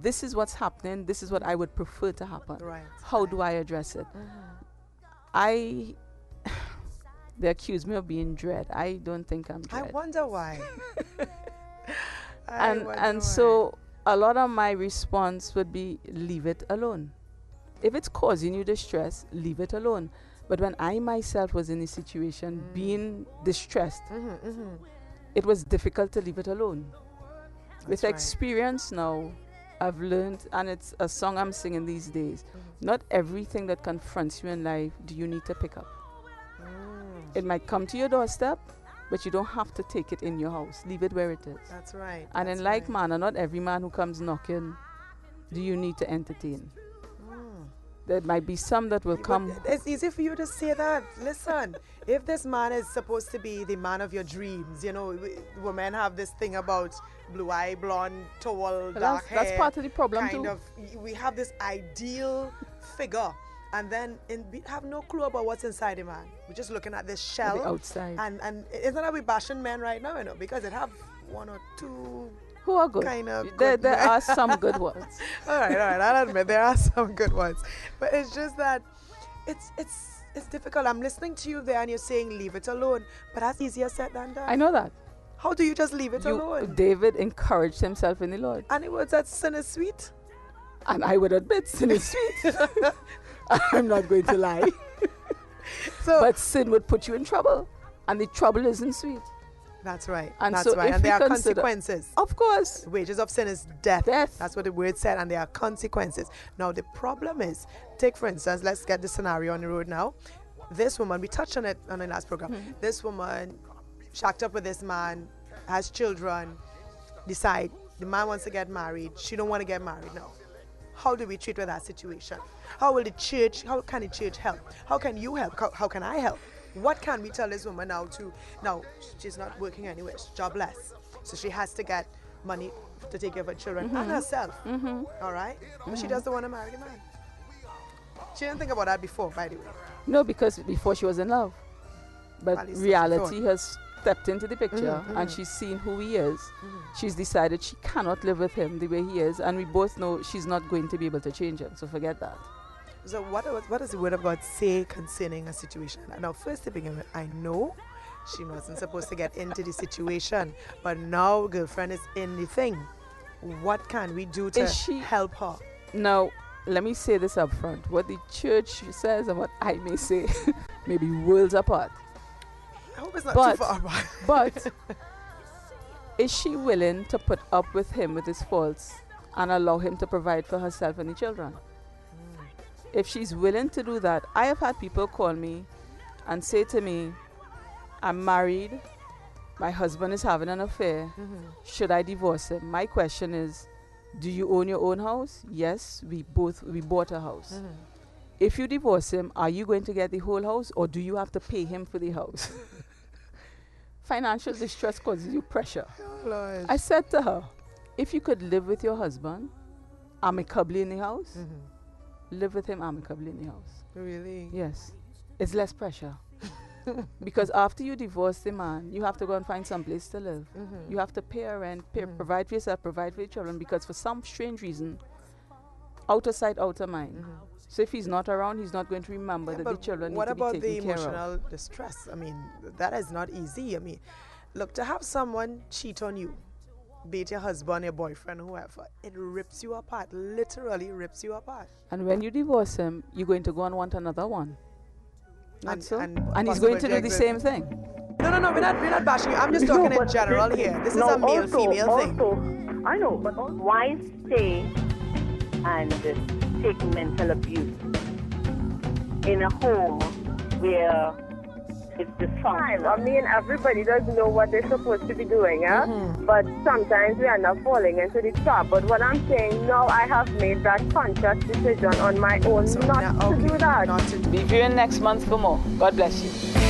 this is what's happening, this is what I would prefer to happen. Right. How do I address it? They accuse me of being dread. I don't think I'm dread. I wonder why. And so a lot of my response would be, leave it alone. If it's causing you distress, leave it alone. But when I myself was in a situation being distressed, it was difficult to leave it alone. With experience now, I've learned, and it's a song I'm singing these days, not everything that confronts you in life do you need to pick up. It might come to your doorstep, but you don't have to take it in your house. Leave it where it is. That's right. And in like manner, not every man who comes knocking do you need to entertain. There might be some that will come. It's easy for you to say that. Listen, if this man is supposed to be the man of your dreams, you know, women have this thing about blue eye, blonde, tall, dark hair. That's part of the problem too. We have this ideal figure, and then we have no clue about what's inside the man. We're just looking at this shell. The outside. And isn't that we bashing men right now, you know, because it have one or two who are good. Kind of there are some good ones. All right. I'll admit there are some good ones, but it's just that it's difficult. I'm listening to you there, and you're saying leave it alone, but that's easier said than done. I know that. How do you just leave it alone? David encouraged himself in the Lord, and it was that sin is sweet. And I would admit sin is sweet. I'm not going to lie. But sin would put you in trouble, and the trouble isn't sweet. That's right. And that's so right. And there are consequences. Of course. The wages of sin is death. Death. That's what the word said, and there are consequences. Now, the problem is, take for instance, let's get the scenario on the road now. This woman, we touched on it on the last program. This woman, shacked up with this man, has children, decide the man wants to get married. She don't want to get married now. How do we treat with that situation? How can the church help? How can you help? How can I help? What can we tell this woman now she's not working anywhere, she's jobless. So she has to get money to take care of her children and herself. All right? But she doesn't want to marry the man. She didn't think about that before, by the way. No, because before she was in love. But reality has stepped into the picture and she's seen who he is. She's decided she cannot live with him the way he is, and we both know she's not going to be able to change him. So forget that. So what does the word of God say concerning a situation? Now, first to begin with, I know she wasn't supposed to get into the situation, but now girlfriend is in the thing. What can we do to help her? Now, let me say this up front. What the church says and what I may say may be worlds apart. I hope it's not too far apart. But is she willing to put up with him with his faults and allow him to provide for herself and the children? If she's willing to do that, I have had people call me and say to me, I'm married, my husband is having an affair, should I divorce him? My question is, do you own your own house? Yes, we bought a house. If you divorce him, are you going to get the whole house, or do you have to pay him for the house? Financial distress causes you pressure. Lord. I said to her, if you could live with your husband amicably in the house, live with him amicably in the house. Really? Yes. It's less pressure. Because after you divorce the man, you have to go and find some place to live. You have to pay a rent, provide for yourself, provide for your children, because for some strange reason, outer sight, outer mind. So if he's not around, he's not going to remember that the children need to be taken care of. What about the emotional distress? I mean, that is not easy. I mean, look, to have someone cheat on you, be it your husband, your boyfriend, whoever, it rips you apart, literally rips you apart. And when you divorce him, you're going to go and want another one. Not so? And he's possible going to do the same thing. No, we're not bashing you. I'm just talking in general here. This is a male-female thing. I know, but why stay and take mental abuse in a home where it's dysfunctional? I mean, everybody does know what they're supposed to be doing, but sometimes we end up falling into the trap. But what I'm saying, now I have made that conscious decision on my own not to do that. Be viewing next month for more. God bless you.